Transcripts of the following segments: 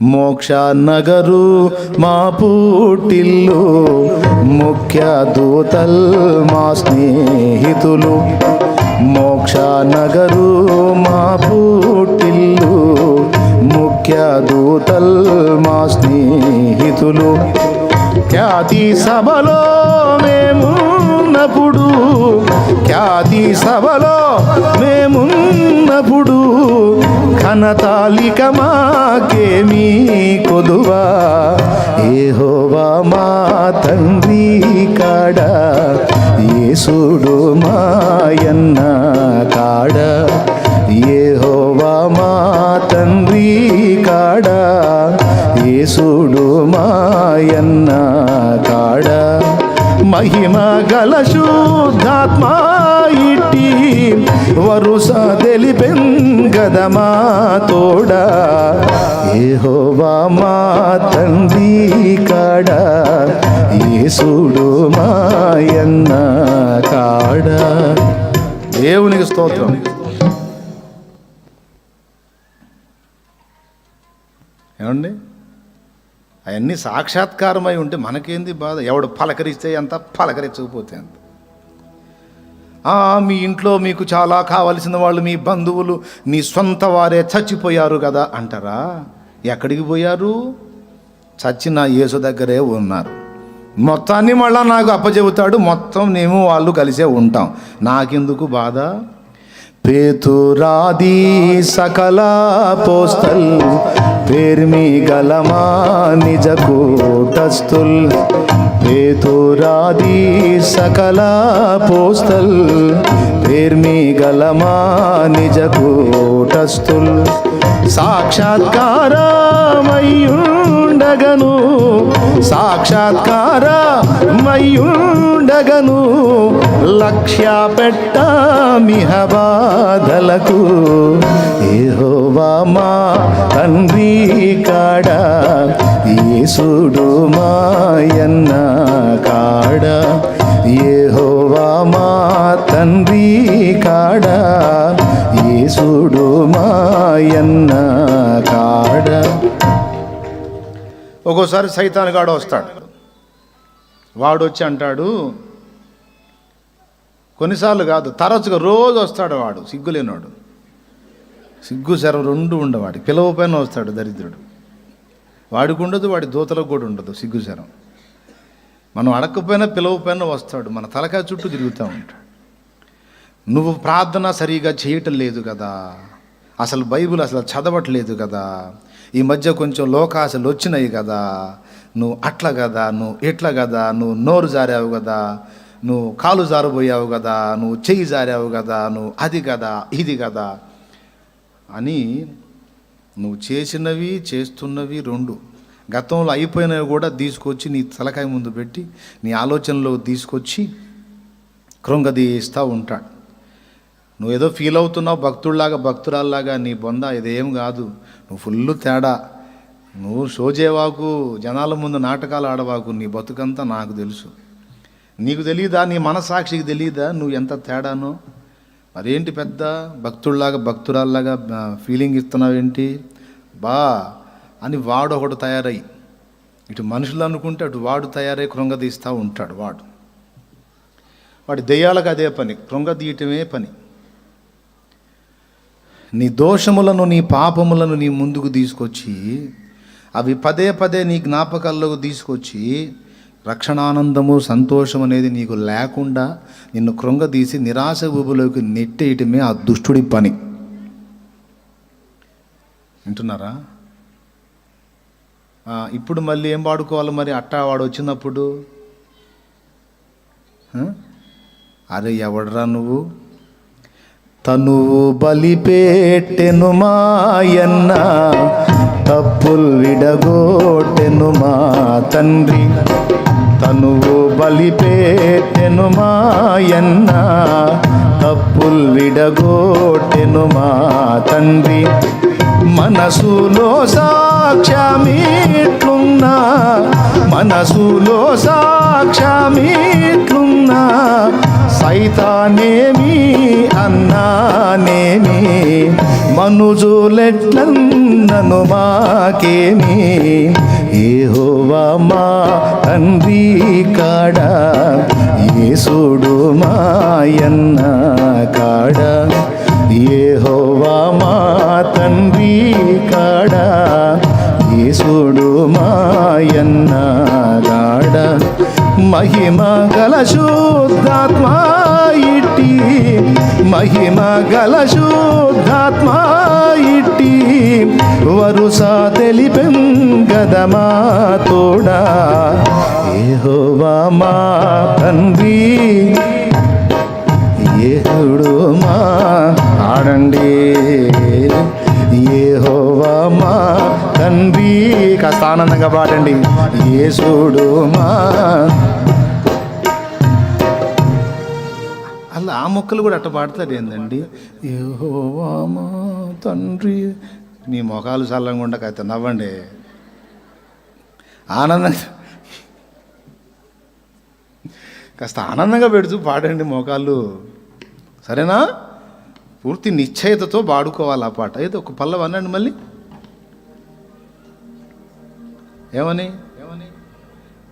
మోక్ష నగరు మా పుట్టిల్లు, ముఖ్య దూతల్ మా స్నేహితులు. మోక్ష నగరు మా పుట్టిల్లు, ముఖ్య దూతల్ మా స్నేహితులు. ఖ్యాతి సభలో మేమున్నప్పుడు, ఖ్యాతి సభలో మేమున్నప్పుడు, ఘనతాలిక మాకేమీ కొదువా. యెహోవా మా తండ్రి కాడ, యేసుడు మాయన్న కాడ. యెహోవా మా తండ్రి కాడ, యేసుడు మాయన్న కాడ. మహిమ గల శుద్ధాత్మా ఇట్టి వరుస తెలిపెంగదమా తోడ. యెహోవా మా తండ్రి కాడ, యేసుడు మాయన్న కాడ. దేవునికి స్తోత్రం. ఏమండి, అవన్నీ సాక్షాత్కారమై ఉంటే మనకేంది బాధ? ఎవడు పలకరిస్తే ఎంత, పలకరించకపోతే ఎంత. మీ ఇంట్లో మీకు చాలా కావలసిన వాళ్ళు, మీ బంధువులు, మీ సొంత వారే చచ్చిపోయారు కదా అంటారా? ఎక్కడికి పోయారు? చచ్చిన యేసు దగ్గరే ఉన్నారు. మొత్తాన్ని మళ్ళా నాకు అప్పచెబుతాడు, మొత్తం మేము వాళ్ళు కలిసే ఉంటాం. నాకెందుకు బాధ? పేతురాది సకల పోస్తల్, పేర్మి గలమా నిజ కూటస్థుల్. పేతురాది సకల పోస్తల్, పేర్మి గలమా నిజ కూటస్థుల్. సాక్షాత్కారమయ్యుండగను, సాక్షాత్కారమయ్యుండగను, లక్ష్య పెట్టమిహ బాధలకు. యెహోవా మా తండ్రి కాడ, యేసుడు మాయన్న కాడ. యెహోవా మా తండ్రి కాడ, యేసుడు మాయన్న కాడ. ఒక్కోసారి సైతాన్ గాడు వస్తాడు. వాడు వచ్చి అంటాడు, కొన్నిసార్లు కాదు, తరచుగా రోజు వస్తాడు వాడు. సిగ్గులేనాడు, సిగ్గు శరం రెండు ఉండవాడి. పిలవపైన వస్తాడు దరిద్రుడు. వాడికి ఉండదు, వాడి దూతలకు కూడా ఉండదు సిగ్గు శరం. మనం అడగకపోయినా పిలవపైన వస్తాడు, మన తలకాయ చుట్టూ తిరుగుతూ ఉంటాడు. నువ్వు ప్రార్థన సరిగా చేయటం లేదు కదా, అసలు బైబిల్ అసలు చదవట్లేదు కదా, ఈ మధ్య కొంచెం లోకాశలు వచ్చినాయి కదా, నువ్వు అట్లా కదా, నువ్వు ఇట్లా కదా, నువ్వు నోరు జారావు కదా, నువ్వు కాలు జారబోయావు కదా, నువ్వు చెయ్యి జారావు కదా, నువ్వు అది కదా ఇది కదా అని నువ్వు చేసినవి చేస్తున్నవి రెండు, గతంలో అయిపోయినవి కూడా తీసుకొచ్చి నీ తలకాయ ముందు పెట్టి నీ ఆలోచనలో తీసుకొచ్చి కృంగదీస్తూ ఉంటాడు. నువ్వు ఏదో ఫీల్ అవుతున్నావు భక్తుడిలాగా, భక్తురాల్లాగా. నీ బొంద ఇదేం కాదు, నువ్వు ఫుల్ తేడా. నువ్వు షో చేయవాకు, జనాల ముందు నాటకాలు ఆడవాకు. నీ బతుకంతా నాకు తెలుసు. నీకు తెలియదా? నీ మనసాక్షికి తెలియదా నువ్వు ఎంత తేడానో? మరేంటి పెద్ద భక్తుడిలాగా, భక్తురాల్లాగా ఫీలింగ్ ఇస్తున్నావేంటి బా అని వాడు ఒకడు తయారై, ఇటు మనుషులు అనుకుంటే అటు వాడు తయారై కృంగదీస్తూ ఉంటాడు. వాడి దెయ్యాలకు అదే పని, కృంగదీయటమే పని. నీ దోషములను, నీ పాపములను నీ ముందుకు తీసుకొచ్చి, అవి పదే పదే నీ జ్ఞాపకాల్లోకి తీసుకొచ్చి, రక్షణానందము, సంతోషం అనేది నీకు లేకుండా నిన్ను కృంగదీసి నిరాశ ఊబిలోకి నెట్టేయటమే ఆ దుష్టుడి పని. వింటున్నారా? ఇప్పుడు మళ్ళీ ఏం వాడుకోవాలి మరి? అట్టా వాడు వచ్చినప్పుడు, అరే ఎవడరా నువ్వు? తనువు బలిపెట్టెను మాయన్న, తప్పులు విడగొట్టెను మా తండ్రి. తనువు బలిపెట్టెను మాయన్న, తప్పులు విడగొట్టెను మా తండ్రి. మనసులో సాక్ష్యమిట్లున్నా, మనసులో సాక్ష్యమిట్లున్నా, సైతానేమి అన్నానేమి మనుజులెట్లన్నను మాకేమి యెహోవా మా తండ్రి కాడ యేసుడు మాయన్న కాడ యెహోవా మా తండ్రి కాడ యేసుడు మాయన్న కాడ మహిమ గల శుద్ధాత్మ ఇట్టి మహిమ గల శుద్ధాత్మ ఇట్టి వరుస తెలిపెం గదమా తోడా యెహోవా మా తండ్రి యేసుడు మా ఆడండి యెహోవా మా తండ్రి కాస్త ఆనందంగా పాడండి యేసుడు మా అలా ఆ మొక్కలు కూడా అట్ట పాడతారు ఏందండి యెహోవా మా తండ్రి మీ మొఖాలు చల్లంగా ఉండకైతే నవ్వండి ఆనందంగా కాస్త ఆనందంగా పెడుతూ పాడండి మోకాళ్ళు సరేనా పూర్తి నిశ్చయతతో పాడుకోవాలి ఆ పాట అయితే ఒక పల్లవి అనండి మళ్ళీ ఏమని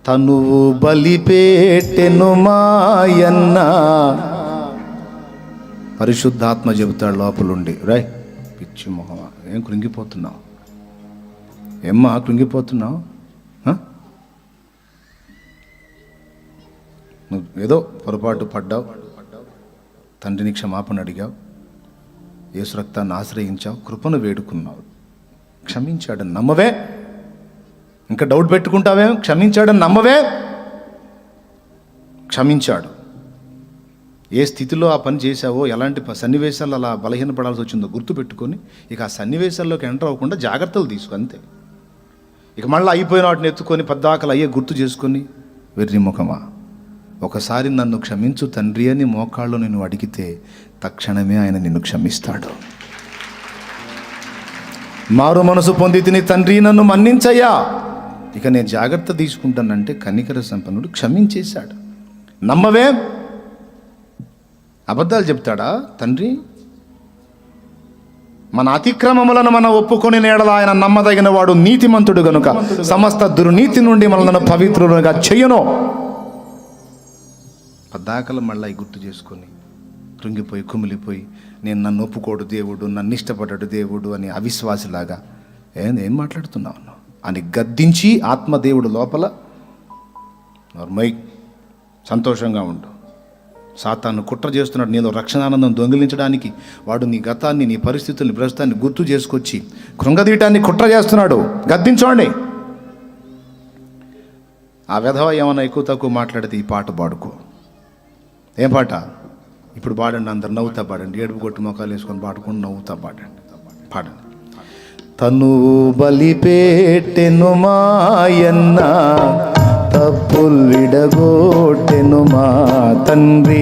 తనువు బలిపేటెను మాయన్న పరిశుద్ధాత్మ చెబుతాడు లోపలుండి రై పిచ్చి మొహమా ఏం కృంగిపోతున్నావు ఏమ్మా కృంగిపోతున్నావు నువ్వు ఏదో పొరపాటు పడ్డావు తండ్రిని క్షమాపణ అడిగావు యేసు రక్తాన్ని ఆశ్రయించావు కృపను వేడుకున్నావు క్షమించాడని నమ్మవే ఇంకా డౌట్ పెట్టుకుంటావే క్షమించాడని నమ్మవే క్షమించాడు ఏ స్థితిలో ఆ పని చేశావో ఎలాంటి సన్నివేశాలు అలా బలహీనపడాల్సి వచ్చిందో గుర్తుపెట్టుకొని ఇక ఆ సన్నివేశాల్లోకి ఎంటర్ అవ్వకుండా జాగ్రత్తలు తీసుకో అంతే ఇక మళ్ళీ అయిపోయిన వాటిని ఎత్తుకొని పద్దాకలు అయ్యే గుర్తు చేసుకొని వెర్రి ముఖమా ఒకసారి నన్ను క్షమించు తండ్రి అని మోకాళ్ళు నేను అడిగితే తక్షణమే ఆయన నిన్ను క్షమిస్తాడు మారు మనసు పొంది తిని తండ్రి నన్ను మన్నించయ్యా ఇక నేను జాగ్రత్త తీసుకుంటానంటే కనికర సంపన్నుడు క్షమించేశాడు నమ్మవే అబద్ధాలు చెప్తాడా తండ్రి మన అతిక్రమములను మనం ఒప్పుకొని నేడల ఆయన నమ్మదగిన వాడు నీతిమంతుడు గనుక సమస్త దుర్నీతి నుండి మనలను పవిత్రులుగా చెయ్యను పద్దాకలు మళ్ళీ గుర్తు చేసుకొని కృంగిపోయి కుమిలిపోయి నేను నన్ను ఒప్పుకోడు దేవుడు నన్ను ఇష్టపడ్డాడు దేవుడు అని అవిశ్వాసిలాగా ఏం మాట్లాడుతున్నావు అని గద్దించి ఆత్మదేవుడు లోపల నర్మై సంతోషంగా ఉండు సాతాను కుట్ర చేస్తున్నాడు నీలో రక్షణానందం దొంగిలించడానికి వాడు నీ గతాన్ని నీ పరిస్థితుల్ని ప్రస్తుతాన్ని గుర్తు చేసుకొచ్చి కృంగదీయటాన్ని కుట్ర చేస్తున్నాడు గద్దించండి ఆ విధవ ఏమన్నా ఎక్కువ తక్కువ మాట్లాడితే ఈ పాట పాడుకో ఏం పాట ఇప్పుడు పాడండి అందరు నవ్వుతా పాడండి ఏడుపు కొట్టి మొక్కలు వేసుకొని పాడుకొని నవ్వుతా పాడండి తను బలిపేటెను మాయన్న తప్పులు విడగొట్టెను మా తండ్రి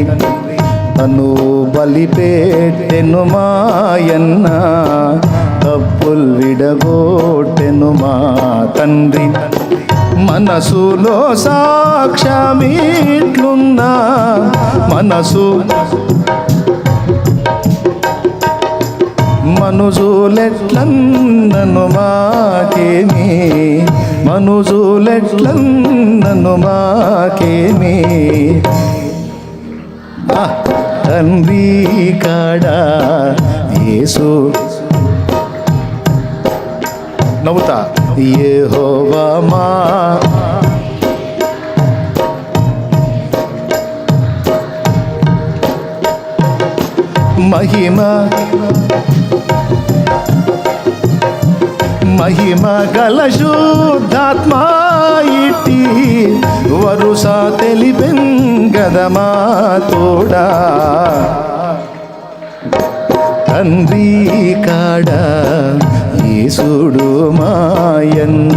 తను బలిపేటెను మాయన్న తప్పులు విడగొట్టెను మా తండ్రి మనసులో సాక్ష్యమిట్లున్నా మనసు మనుజులెట్లన్నను మాకేమి మనుజులెట్లన్నను మాకేమి తండ్రి కాడా యేసు నవ్వుతా యెహోవా మా మహిమ గల శుద్ధాత్మ ఇట్టి వరుస తెలిపెంగదమా తోడా తండ్రి కాడా యేసుడు మాయన్న